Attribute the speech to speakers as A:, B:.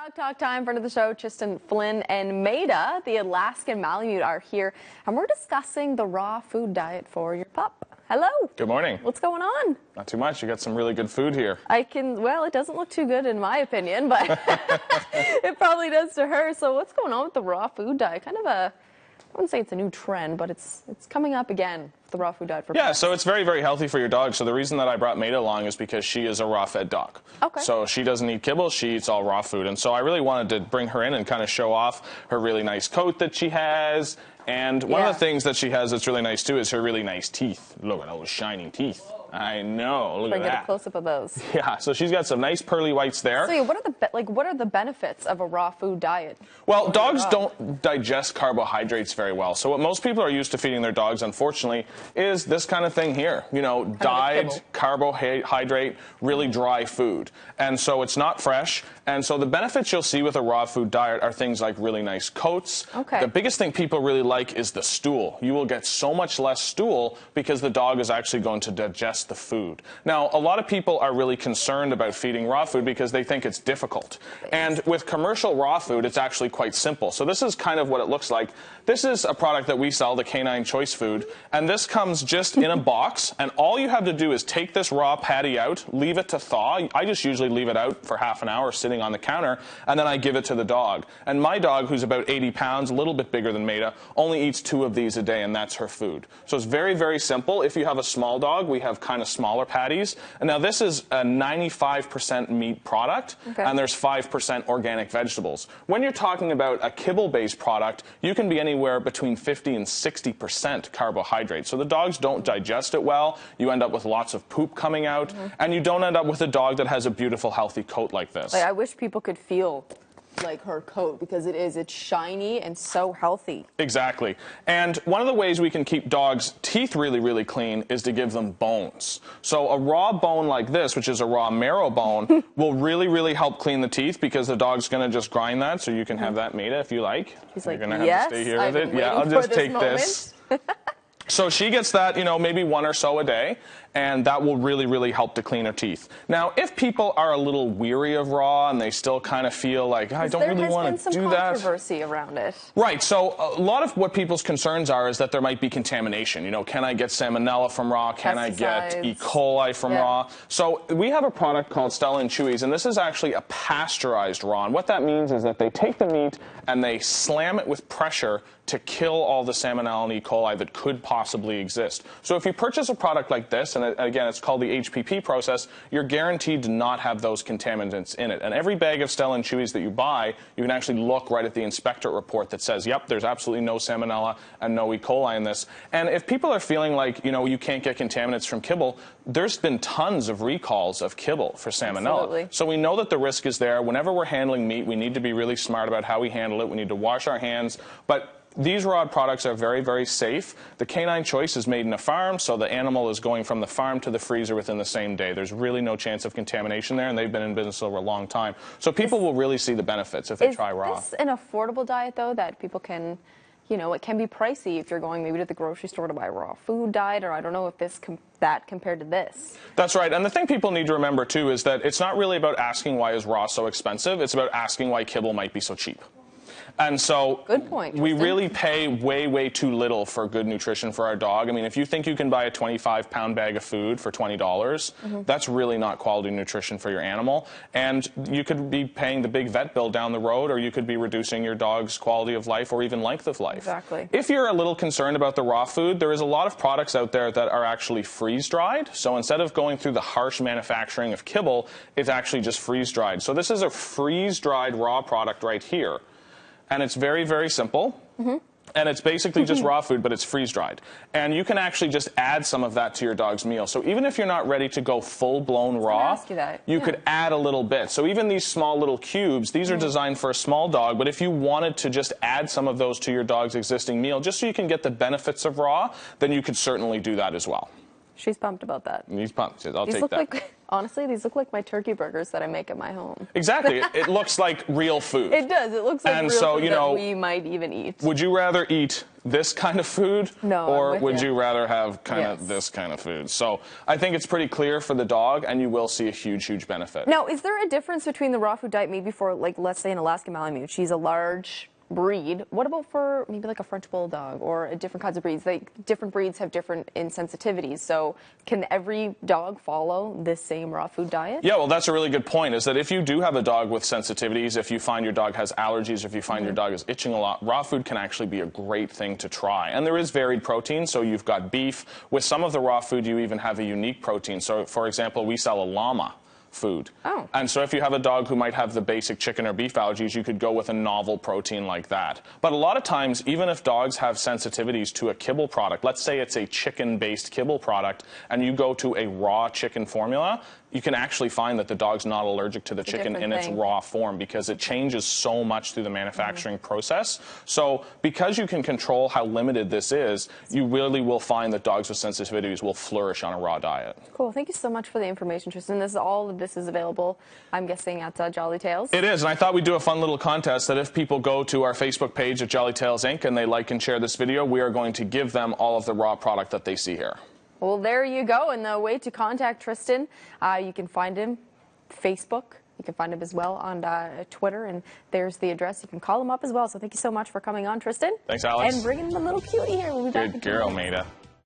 A: Dog Talk time. Friend of the show, Tristan, Flynn, and Maida, the Alaskan Malamute, are here, and we're discussing the raw food diet for your pup. Hello.
B: Good morning.
A: What's going on?
B: Not too much. You got some really good food here.
A: Well, it doesn't look too good in my opinion, but it probably does to her. So what's going on with the raw food diet? Kind of I wouldn't say it's a new trend, but it's coming up again, the raw food diet for pets.
B: Yeah, so it's very, very healthy for your dog. So the reason that I brought Maida along is because she is a raw-fed dog.
A: Okay.
B: So she doesn't eat kibble, she eats all raw food. And so I really wanted to bring her in and kind of show off her really nice coat that she has. And one of the things that she has that's really nice, too, is her really nice teeth. Look at those shining teeth. I know. Look at that.
A: Get a close-up of those.
B: Yeah, so she's got some nice pearly whites there.
A: So what are the benefits of a raw food diet?
B: Well, dogs don't digest carbohydrates very well. So what most people are used to feeding their dogs, unfortunately, is this kind of thing here. You know, dyed carbohydrate, really dry food. And so it's not fresh. And so the benefits you'll see with a raw food diet are things like really nice coats.
A: Okay.
B: The biggest thing people really like is the stool. You will get so much less stool because the dog is actually going to digest the food. Now, a lot of people are really concerned about feeding raw food because they think it's difficult. And with commercial raw food, it's actually quite simple. So this is kind of what it looks like. This is a product that we sell, the Canine Choice Food, and this comes just in a box, and all you have to do is take this raw patty out, leave it to thaw. I just usually leave it out for half an hour sitting on the counter, and then I give it to the dog. And my dog, who's about 80 pounds, a little bit bigger than Maida, only eats 2 of these a day, and that's her food. So it's very, very simple. If you have a small dog, we have kind of smaller patties. And now this is a 95% meat product, and there's 5% organic vegetables. When you're talking about a kibble-based product, you can be anywhere between 50 and 60% carbohydrate. So the dogs don't digest it well. You end up with lots of poop coming out, and you don't end up with a dog that has a beautiful, healthy coat like this.
A: I wish people could feel like her coat, because it's shiny and so healthy.
B: Exactly. And one of the ways we can keep dogs' teeth really, really clean is to give them bones. So a raw bone like this, which is a raw marrow bone, will really, really help clean the teeth, because the dog's going to just grind that. So you can have that, Maida, if you like.
A: She's
B: You're
A: like,
B: going to have to stay here with it. Yeah, I'll just take this. So she gets that, you know, maybe 1 or so a day, and that will really, really help to clean her teeth. Now, if people are a little weary of raw and they still kind of feel like, I don't really want to do that.
A: There has been some controversy around it.
B: Right. So a lot of what people's concerns are is that there might be contamination. You know, can I get salmonella from raw? Can I get E. coli from raw? So we have a product called Stella & Chewy's, and this is actually a pasteurized raw. And what that means is that they take the meat and they slam it with pressure to kill all the salmonella and E. coli that could possibly exist. So if you purchase a product like this, and again, it's called the HPP process, you're guaranteed to not have those contaminants in it. And every bag of Stella & Chewy's that you buy, you can actually look right at the inspector report that says, yep, there's absolutely no salmonella and no E. coli in this. And if people are feeling like, you know, you can't get contaminants from kibble, there's been tons of recalls of kibble for salmonella.
A: Absolutely.
B: So we know that the risk is there. Whenever we're handling meat, we need to be really smart about how we handle it. We need to wash our hands. But these raw products are very, very safe. The Canine Choice is made in a farm, so the animal is going from the farm to the freezer within the same day. There's really no chance of contamination there, and they've been in business over a long time. So people will really see the benefits if they try raw.
A: Is this an affordable diet, though, that people can, you know, it can be pricey if you're going maybe to the grocery store to buy a raw food diet, or I don't know if that compared to this.
B: That's right. And the thing people need to remember, too, is that it's not really about asking why is raw so expensive. It's about asking why kibble might be so cheap. And so
A: good point,
B: we really pay way, way too little for good nutrition for our dog. I mean, if you think you can buy a 25-pound bag of food for $20, that's really not quality nutrition for your animal. And you could be paying the big vet bill down the road, or you could be reducing your dog's quality of life or even length of life.
A: Exactly.
B: If you're a little concerned about the raw food, there is a lot of products out there that are actually freeze-dried. So instead of going through the harsh manufacturing of kibble, it's actually just freeze-dried. So this is a freeze-dried raw product right here. And it's very, very simple. And it's basically just raw food, but it's freeze-dried. And you can actually just add some of that to your dog's meal. So even if you're not ready to go full-blown raw, you could add a little bit. So even these small little cubes, these are designed for a small dog, but if you wanted to just add some of those to your dog's existing meal, just so you can get the benefits of raw, then you could certainly do that as well.
A: She's pumped about that.
B: He's pumped. I'll
A: These
B: take
A: look
B: that.
A: like, honestly, these look like my turkey burgers that I make at my home.
B: Exactly. It looks like real food.
A: It does. It looks like
B: And
A: real
B: so,
A: food
B: you know,
A: that we might even eat.
B: Would you rather eat this kind of food?
A: No, I'm
B: or
A: with
B: would
A: you.
B: you rather have kind of
A: Yes.
B: this kind of food? So I think it's pretty clear for the dog, and you will see a huge, huge benefit.
A: Now, is there a difference between the raw food diet maybe for, like, let's say an Alaskan Malamute? She's a large breed. What about for maybe like a French Bulldog or a different kinds of breeds? Like, different breeds have different insensitivities. So can every dog follow this same raw food diet?
B: Yeah, well, that's a really good point, is that if you do have a dog with sensitivities, if you find your dog has allergies, if you find your dog is itching a lot, raw food can actually be a great thing to try. And there is varied protein, so you've got beef. With some of the raw food, you even have a unique protein. So, for example, we sell a llama food.
A: Oh.
B: And so if you have a dog who might have the basic chicken or beef allergies, you could go with a novel protein like that. But a lot of times, even if dogs have sensitivities to a kibble product, let's say it's a chicken-based kibble product, and you go to a raw chicken formula, you can actually find that the dog's not allergic to the chicken in its raw form because it changes so much through the manufacturing process. So because you can control how limited this is, you really will find that dogs with sensitivities will flourish on a raw diet.
A: Cool. Thank you so much for the information, Tristan. All of this is available, I'm guessing, at Jolly Tails.
B: It is, and I thought we'd do a fun little contest that if people go to our Facebook page at Jolly Tails Inc. and they like and share this video, we are going to give them all of the raw product that they see here.
A: Well, there you go. And the way to contact Tristan, you can find him Facebook. You can find him as well on Twitter, and there's the address. You can call him up as well. So thank you so much for coming on, Tristan.
B: Thanks, Alex.
A: And bringing the little cutie here. We'll be back.
B: Good girl, Maida.